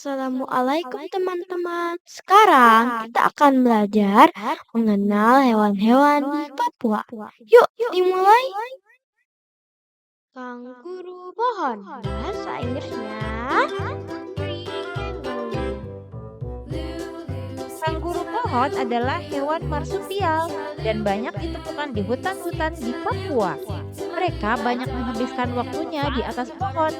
Assalamualaikum teman-teman. Sekarang kita akan belajar mengenal hewan-hewan di Papua. Yuk, dimulai. Kanguru pohon. Bahasa Inggrisnya tree kangaroo. Kanguru pohon adalah hewan marsupial dan banyak ditemukan di hutan-hutan di Papua. Mereka banyak menghabiskan waktunya di atas pohon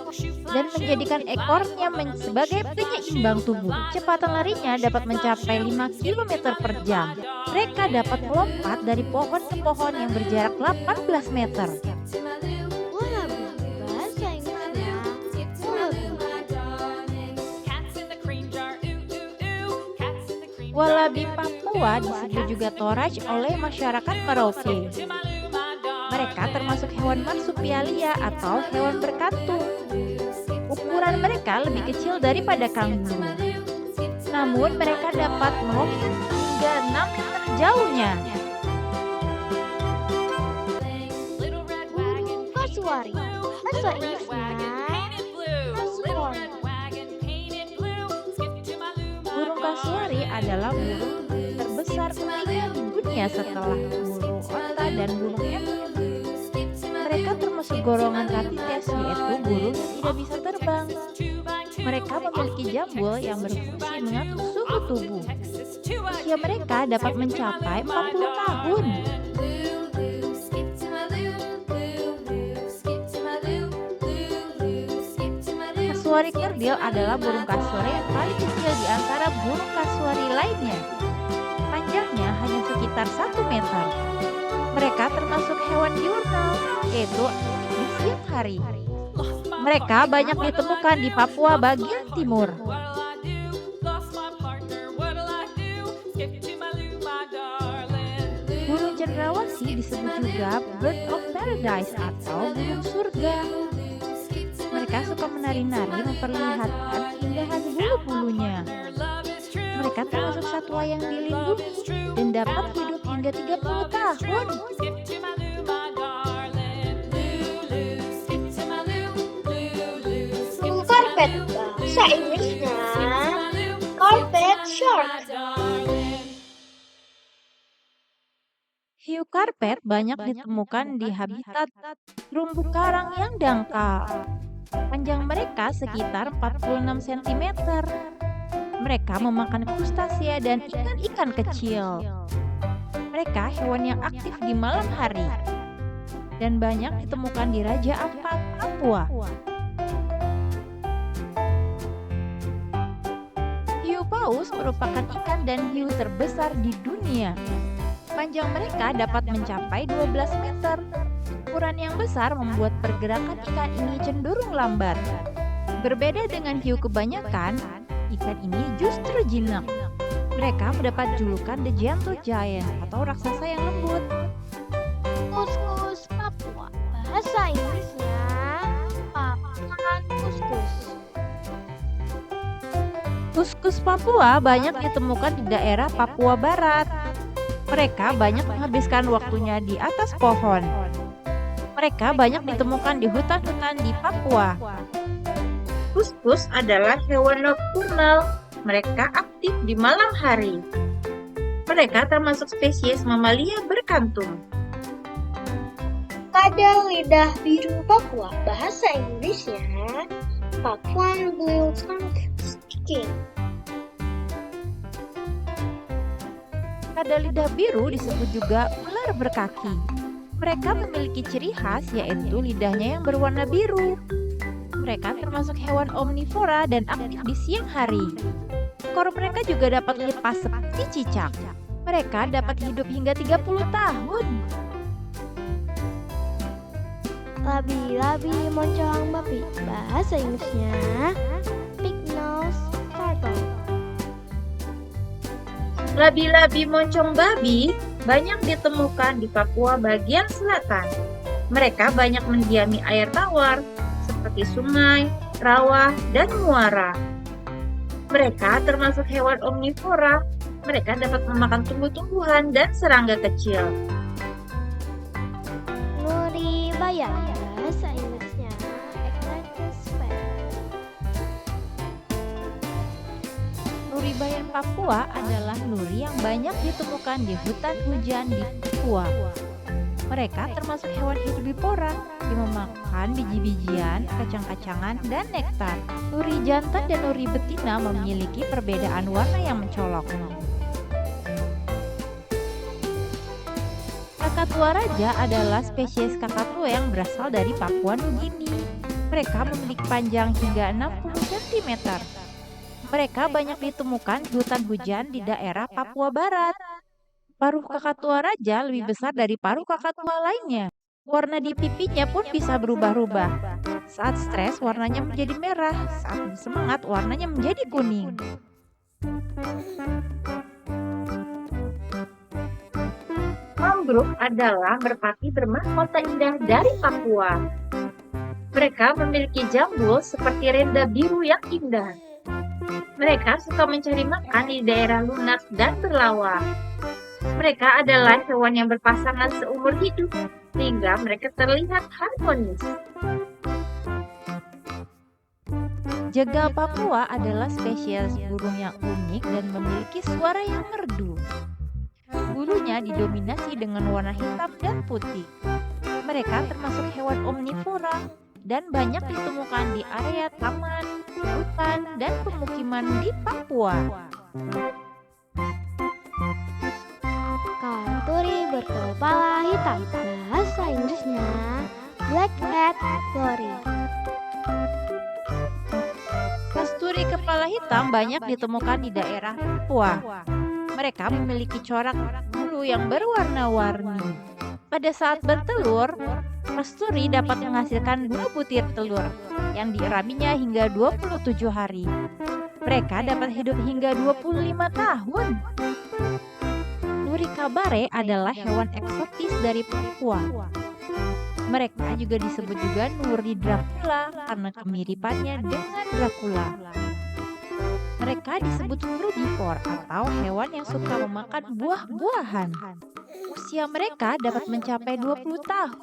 dan menjadikan ekornya sebagai penyeimbang tubuh. Kecepatan larinya dapat mencapai 5 km per jam. Mereka dapat melompat dari pohon ke pohon yang berjarak 18 meter. Wallaby. Bahasa Inggrisnya wallaby. Wallaby Papua disebut juga toraja oleh masyarakat Merauke. Mereka termasuk hewan marsupialia atau hewan berkantung. Ukuran mereka lebih kecil daripada kanguru. Namun mereka dapat melompat hingga 6 meter jauhnya. Burung kasuari. Bahasa Inggrisnya kasuari. Burung kasuari adalah burung terbesar ketiga di dunia setelah burung onta dan burung efek. Mereka termasuk golongan rapites, yaitu burung yang tidak bisa terbang. Mereka memiliki jambul yang berfungsi mengatur suhu tubuh. Usia mereka dapat mencapai 40 tahun. Kasuari kerdil adalah burung kasuari yang paling kecil di antara burung kasuari lainnya. Panjangnya hanya sekitar 1 meter. Mereka termasuk hewan diurnal, yaitu di siang hari. Mereka banyak ditemukan di Papua bagian timur. Burung cendrawasih disebut juga bird of paradise atau burung surga. Mereka suka menari-nari memperlihatkan keindahan bulu-bulunya. Mereka termasuk satwa yang dilindungi dan dapat hidup hingga 30 tahun. Carpet. Bahasa Inggrisnya carpet shark. Hiu karpet banyak ditemukan di habitat terumbu karang yang dangkal. Panjang mereka sekitar 46 cm. Mereka memakan krustasea dan ikan-ikan kecil. Mereka hewan yang aktif di malam hari dan banyak ditemukan di Raja Ampat, Papua. Hiu paus merupakan ikan dan hiu terbesar di dunia. Panjang mereka dapat mencapai 12 meter. Ukuran yang besar membuat pergerakan ikan ini cenderung lambat. Berbeda dengan hiu kebanyakan, ikan ini justru jinak. Mereka mendapat julukan The Gentle Giant atau raksasa yang lembut. Kuskus Papua. Bahasa Inggrisnya pakan kuskus. Kuskus Papua banyak ditemukan di daerah Papua Barat. Mereka banyak menghabiskan waktunya di atas pohon. Mereka banyak ditemukan di hutan-hutan di Papua. Kuskus adalah hewan nokturnal. Mereka aktif di malam hari. Mereka termasuk spesies mamalia berkantung. Kadal lidah biru Papua. Bahasa Inggrisnya Papuan Blue Tongue King. Kadal lidah biru disebut juga ular berkaki. Mereka memiliki ciri khas yaitu lidahnya yang berwarna biru. Mereka termasuk hewan omnivora dan aktif di siang hari. Ekor mereka juga dapat lepas seperti cicak. Mereka dapat hidup hingga 30 tahun. Labi-labi moncong babi. Bahasa Inggrisnya Pig-nosed turtle. Labi-labi moncong babi banyak ditemukan di Papua bagian selatan. Mereka banyak mendiami air tawar seperti sungai, rawa, dan muara. Mereka termasuk hewan omnivora. Mereka dapat memakan tumbuh-tumbuhan dan serangga kecil. Nuri bayam. Bahasa Inggrisnya Eclectus bayan Papua adalah nuri yang banyak ditemukan di hutan hujan di Papua. Mereka termasuk hewan herbivora yang memakan biji-bijian, kacang-kacangan, dan nektar. Nuri jantan dan nuri betina memiliki perbedaan warna yang mencolok. Kakatua raja adalah spesies kakatua yang berasal dari Papua Nugini. Mereka memiliki panjang hingga 60 cm. Mereka banyak ditemukan di hutan hujan di daerah Papua Barat. Paruh kakatua raja lebih besar dari paruh kakatua lainnya. Warna di pipinya pun bisa berubah-ubah. Saat stres warnanya menjadi merah, saat semangat warnanya menjadi kuning. Mangrove adalah merpati bermahkota indah dari Papua. Mereka memiliki jambul seperti renda biru yang indah. Mereka suka mencari makan di daerah lunak dan berlawa. Mereka adalah hewan yang berpasangan seumur hidup, sehingga mereka terlihat harmonis. Jegal Papua adalah spesies burung yang unik dan memiliki suara yang merdu. Bulunya didominasi dengan warna hitam dan putih. Mereka termasuk hewan omnivora dan banyak ditemukan di area taman, hutan, dan pemukiman di Papua. Kanturi berkepala hitam. Bahasa Inggrisnya Black-head Lory. Kasturi kepala hitam banyak ditemukan di daerah Papua. Mereka memiliki corak bulu yang berwarna-warni. Pada saat bertelur, kasturi dapat menghasilkan 2 butir telur yang dieraminya hingga 27 hari. Mereka dapat hidup hingga 25 tahun. Nuri kabare adalah hewan eksotis dari Papua. Mereka juga disebut juga Nuri Dracula karena kemiripannya dengan Dracula. Mereka disebut frugivore atau hewan yang suka memakan buah-buahan. Usia mereka dapat mencapai 20 tahun.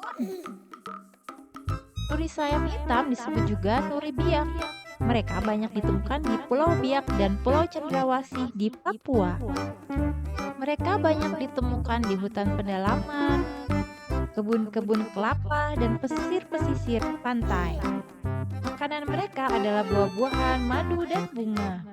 Nuri sayap hitam disebut juga Nuri biak. Mereka banyak ditemukan di Pulau Biak dan Pulau Cendrawasih di Papua. Mereka banyak ditemukan di hutan pedalaman, kebun-kebun kelapa, dan pesisir-pesisir pantai. Makanan mereka adalah buah-buahan, madu, dan bunga.